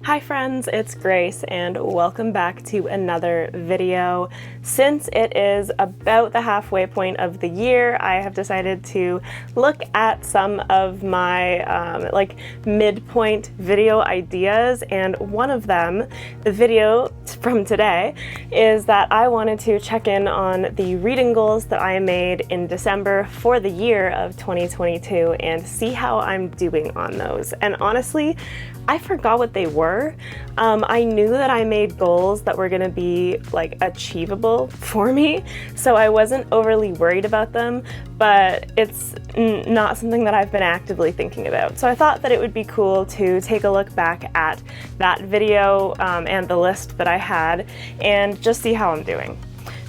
Hi friends, it's Grace and welcome back to another video. Since it is about the halfway point of the year, I have decided to look at some of my midpoint video ideas, and one of them, the video from today, is that I wanted to check in on the reading goals that I made in December for the year of 2022 and see how I'm doing on those. And honestly, I forgot what they were. I knew that I made goals that were gonna be like achievable for me, so I wasn't overly worried about them, but it's not something that I've been actively thinking about. So I thought that it would be cool to take a look back at that video and the list that I had and just see how I'm doing.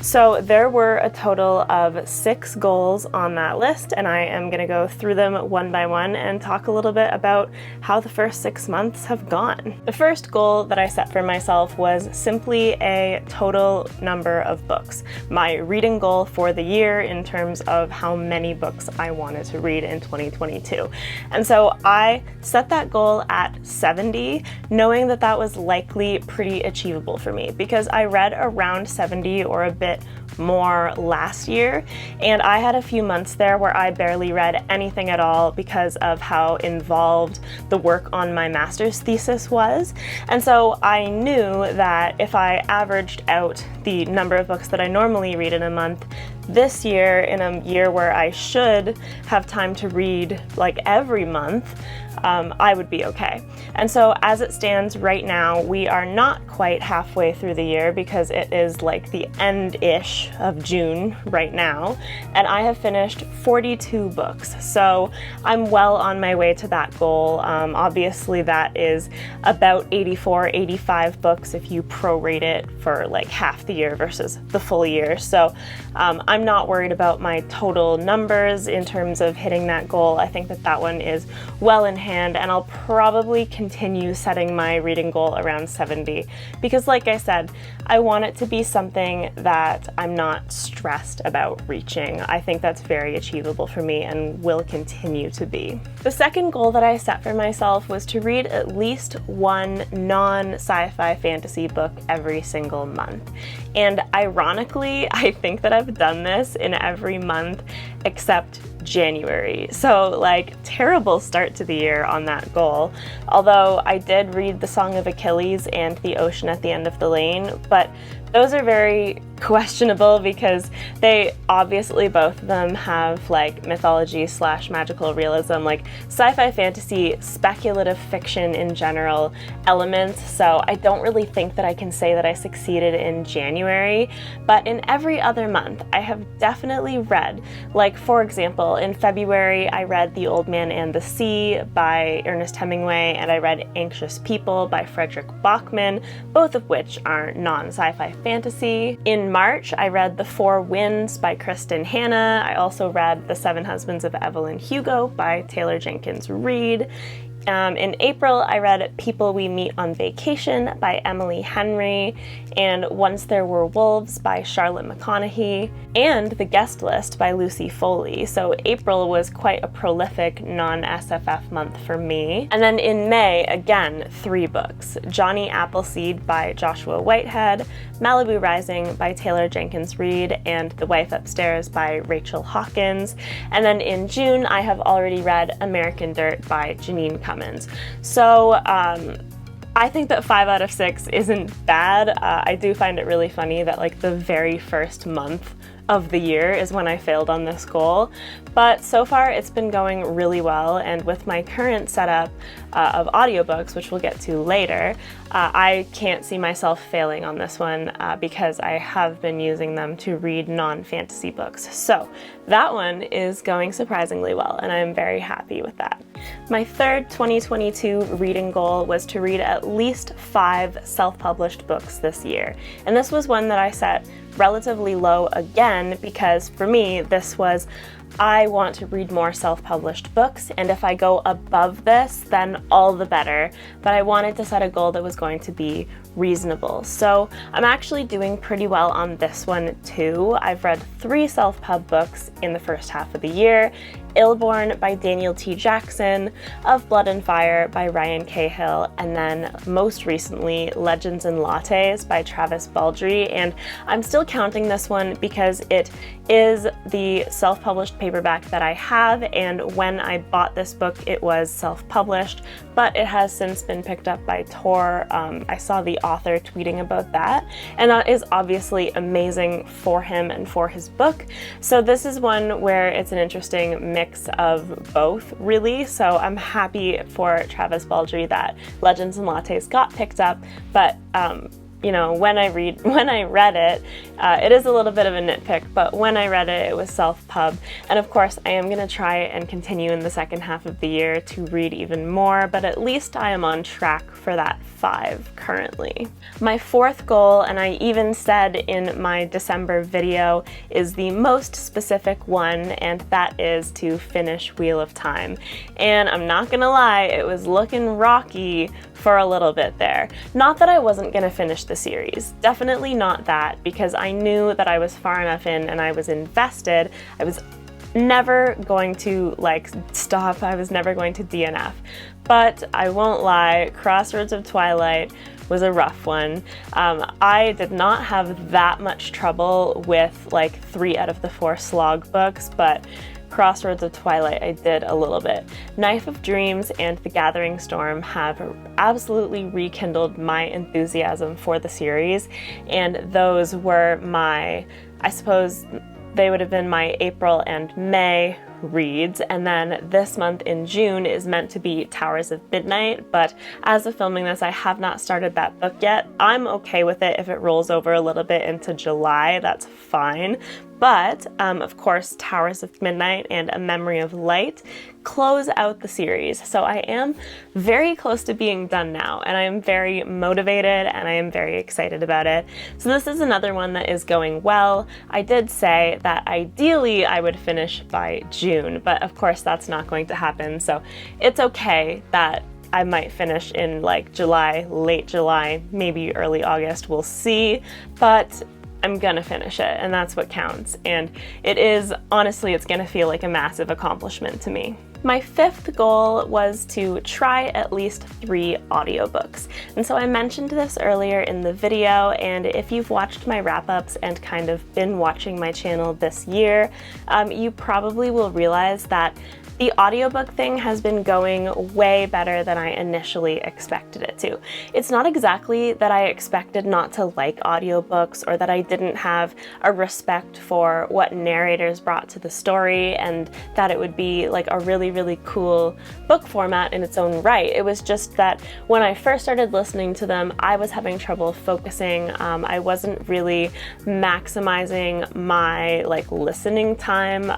So there were a total of 6 goals on that list, and I am going to go through them one by one and talk a little bit about how the first 6 months have gone. The first goal that I set for myself was simply a total number of books. My reading goal for the year in terms of how many books I wanted to read in 2022. And so I set that goal at 70, knowing that that was likely pretty achievable for me because I read around 70 or a bit more last year, and I had a few months there where I barely read anything at all because of how involved the work on my master's thesis was. And so I knew that if I averaged out the number of books that I normally read in a month, this year, in a year where I should have time to read like every month, I would be okay. And so as it stands right now, we are not quite halfway through the year because it is like the end-ish of June right now, and I have finished 42 books. So I'm well on my way to that goal. Obviously that is about 84, 85 books if you prorate it for like half the year versus the full year. So I'm not worried about my total numbers in terms of hitting that goal. I think that that one is well in hand, and I'll probably continue setting my reading goal around 70 because, like I said, I want it to be something that I'm not stressed about reaching. I think that's very achievable for me and will continue to be. The second goal that I set for myself was to read at least one non-sci-fi fantasy book every single month. And ironically, I think that I've done this in every month except January. So like, terrible start to the year on that goal. Although I did read The Song of Achilles and The Ocean at the End of the Lane, but those are very questionable because they obviously both of them have like mythology / magical realism, like sci-fi fantasy, speculative fiction in general elements. So I don't really think that I can say that I succeeded in January, but in every other month I have definitely read. Like, for example, in February I read The Old Man and the Sea by Ernest Hemingway, and I read Anxious People by Frederick Bachman, both of which are non-sci-fi fantasy. In March, I read The Four Winds by Kristen Hanna. I also read The Seven Husbands of Evelyn Hugo by Taylor Jenkins Reid. In April, I read People We Meet on Vacation by Emily Henry, and Once There Were Wolves by Charlotte McConaughey, and The Guest List by Lucy Foley. So April was quite a prolific non-SFF month for me. And then in May, again, 3 books. Johnny Appleseed by Joshua Whitehead, Malibu Rising by Taylor Jenkins Reid, and The Wife Upstairs by Rachel Hawkins. And then in June, I have already read American Dirt by Janine Cummins. So I think that 5 out of 6 isn't bad. I do find it really funny that like the very first month of the year is when I failed on this goal, but so far it's been going really well, and with my current setup of audiobooks, which we'll get to later, I can't see myself failing on this one because I have been using them to read non-fantasy books. So that one is going surprisingly well, and I'm very happy with that. My third 2022 reading goal was to read at least 5 self-published books this year, and this was one that I set relatively low again because for me this was, I want to read more self-published books, and if I go above this then all the better, but I wanted to set a goal that was going to be reasonable. So I'm actually doing pretty well on this one too. I've read 3 self-pub books in the first half of the year. Illborn by Daniel T. Jackson, Of Blood and Fire by Ryan Cahill, and then most recently Legends and Lattes by Travis Baldree. And I'm still counting this one because it is the self-published paperback that I have, and when I bought this book it was self-published, but it has since been picked up by Tor. I saw the author tweeting about that, and that is obviously amazing for him and for his book. So this is one where it's an interesting mix of both, really. So I'm happy for Travis Baldree that Legends and Lattes got picked up, but you know, when I read it, it is a little bit of a nitpick, but when I read it, it was self-pub. And of course, I am going to try and continue in the second half of the year to read even more, but at least I am on track for that 5 currently. My fourth goal, and I even said in my December video, is the most specific one, and that is to finish Wheel of Time. And I'm not gonna lie, it was looking rocky for a little bit there. Not that I wasn't gonna finish the series, definitely not that, because I knew that I was far enough in and I was invested. I was never going to stop, I was never going to DNF. But I won't lie, Crossroads of Twilight was a rough one. I did not have that much trouble with 3 out of the 4 slog books, but Crossroads of Twilight I did a little bit. Knife of Dreams and The Gathering Storm have absolutely rekindled my enthusiasm for the series, and those were my, I suppose they would have been my April and May reads, and then this month in June is meant to be Towers of Midnight, but as of filming this I have not started that book yet. I'm okay with it if it rolls over a little bit into July, that's fine. But of course Towers of Midnight and A Memory of Light close out the series, so I am very close to being done now, and I am very motivated and I am very excited about it. So this is another one that is going well. I did say that ideally I would finish by June, but of course that's not going to happen, so it's okay that I might finish in July, late July, maybe early August, we'll see, but I'm gonna finish it, and that's what counts. And it is, honestly, it's gonna feel like a massive accomplishment to me. My 5th goal was to try at least 3 audiobooks. And so I mentioned this earlier in the video, and if you've watched my wrap-ups and kind of been watching my channel this year, you probably will realize that the audiobook thing has been going way better than I initially expected it to. It's not exactly that I expected not to like audiobooks or that I didn't have a respect for what narrators brought to the story and that it would be a really cool book format in its own right. It was just that when I first started listening to them, I was having trouble focusing. I wasn't really maximizing my listening time.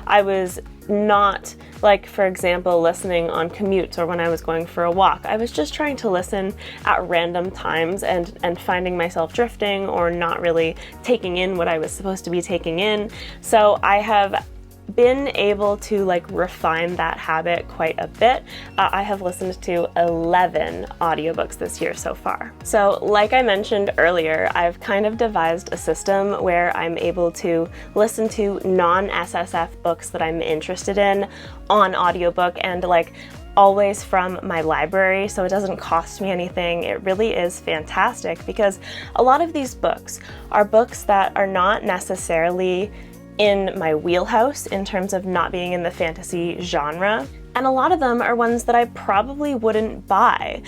I was not, for example, listening on commutes or when I was going for a walk. I was just trying to listen at random times and finding myself drifting or not really taking in what I was supposed to be taking in. So I have been able to refine that habit quite a bit. I have listened to 11 audiobooks this year so far. So like I mentioned earlier, I've kind of devised a system where I'm able to listen to non-SFF books that I'm interested in on audiobook, and always from my library, so it doesn't cost me anything. It really is fantastic because a lot of these books are books that are not necessarily in my wheelhouse in terms of not being in the fantasy genre. And a lot of them are ones that I probably wouldn't buy.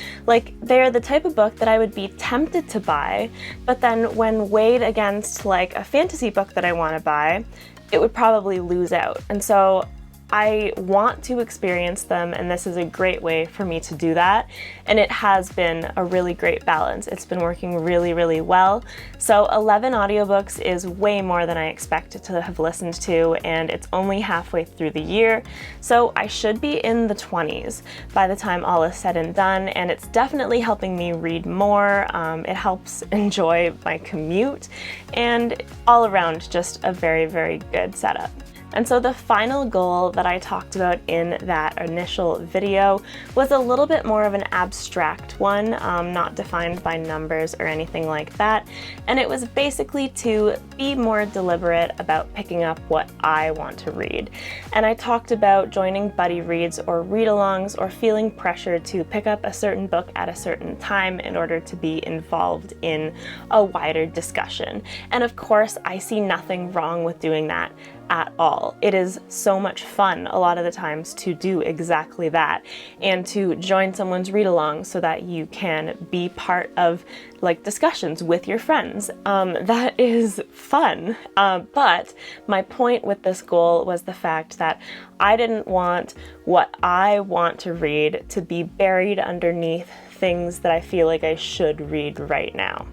They're the type of book that I would be tempted to buy, but then when weighed against a fantasy book that I want to buy, it would probably lose out. And so I want to experience them, and this is a great way for me to do that. And it has been a really great balance. It's been working really well. So 11 audiobooks is way more than I expected to have listened to, and it's only halfway through the year. So I should be in the 20s by the time all is said and done, and it's definitely helping me read more. It helps enjoy my commute, and all around just a very good setup. And so the final goal that I talked about in that initial video was a little bit more of an abstract one, not defined by numbers or anything like that. And it was basically to be more deliberate about picking up what I want to read. And I talked about joining buddy reads or read-alongs or feeling pressure to pick up a certain book at a certain time in order to be involved in a wider discussion. And of course, I see nothing wrong with doing that at all. It is so much fun a lot of the times to do exactly that and to join someone's read-along so that you can be part of like discussions with your friends. That is fun. But my point with this goal was the fact that I didn't want what I want to read to be buried underneath things that I feel like I should read right now.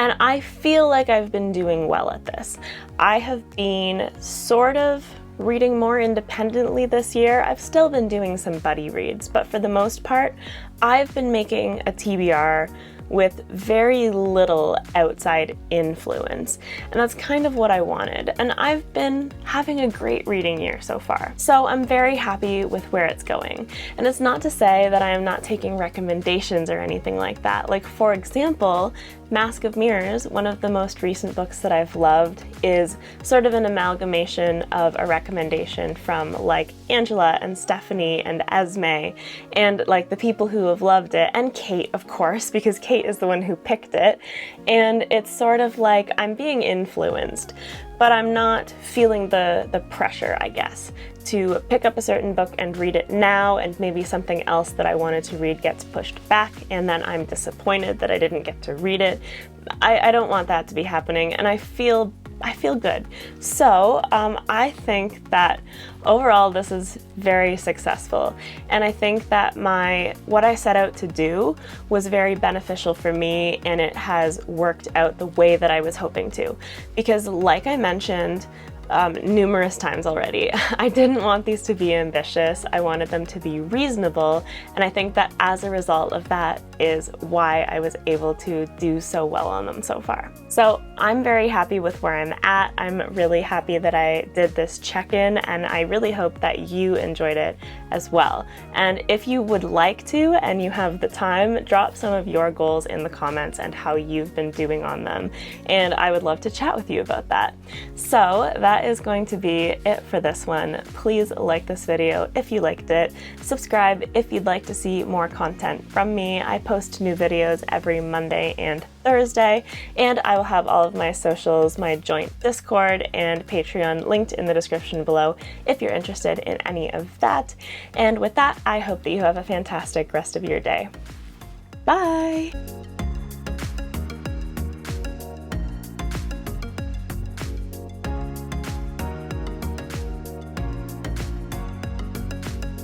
And I feel like I've been doing well at this. I have been sort of reading more independently this year. I've still been doing some buddy reads, but for the most part, I've been making a TBR with very little outside influence. And that's kind of what I wanted. And I've been having a great reading year so far. So I'm very happy with where it's going. And it's not to say that I am not taking recommendations or anything like that. Like, for example, Mask of Mirrors, one of the most recent books that I've loved, is sort of an amalgamation of a recommendation from like Angela and Stephanie and Esme and like the people who have loved it, and Kate, of course, because Kate is the one who picked it. And it's sort of like I'm being influenced, but I'm not feeling the pressure, I guess, to pick up a certain book and read it now, and maybe something else that I wanted to read gets pushed back and then I'm disappointed that I didn't get to read it. I don't want that to be happening, and I feel good. So I think that overall this is very successful, and I think that what I set out to do was very beneficial for me, and it has worked out the way that I was hoping to. Because like I mentioned numerous times already, I didn't want these to be ambitious. I wanted them to be reasonable, and I think that as a result of that is why I was able to do so well on them so far. So I'm very happy with where I'm at. I'm really happy that I did this check-in, and I really hope that you enjoyed it as well. And if you would like to, and you have the time, drop some of your goals in the comments and how you've been doing on them, and I would love to chat with you about that. So that is going to be it for this one. Please like this video if you liked it. Subscribe if you'd like to see more content from me. I post new videos every Monday and Thursday, and I will have all of my socials, my joint Discord and Patreon linked in the description below if you're interested in any of that. And with that, I hope that you have a fantastic rest of your day. Bye!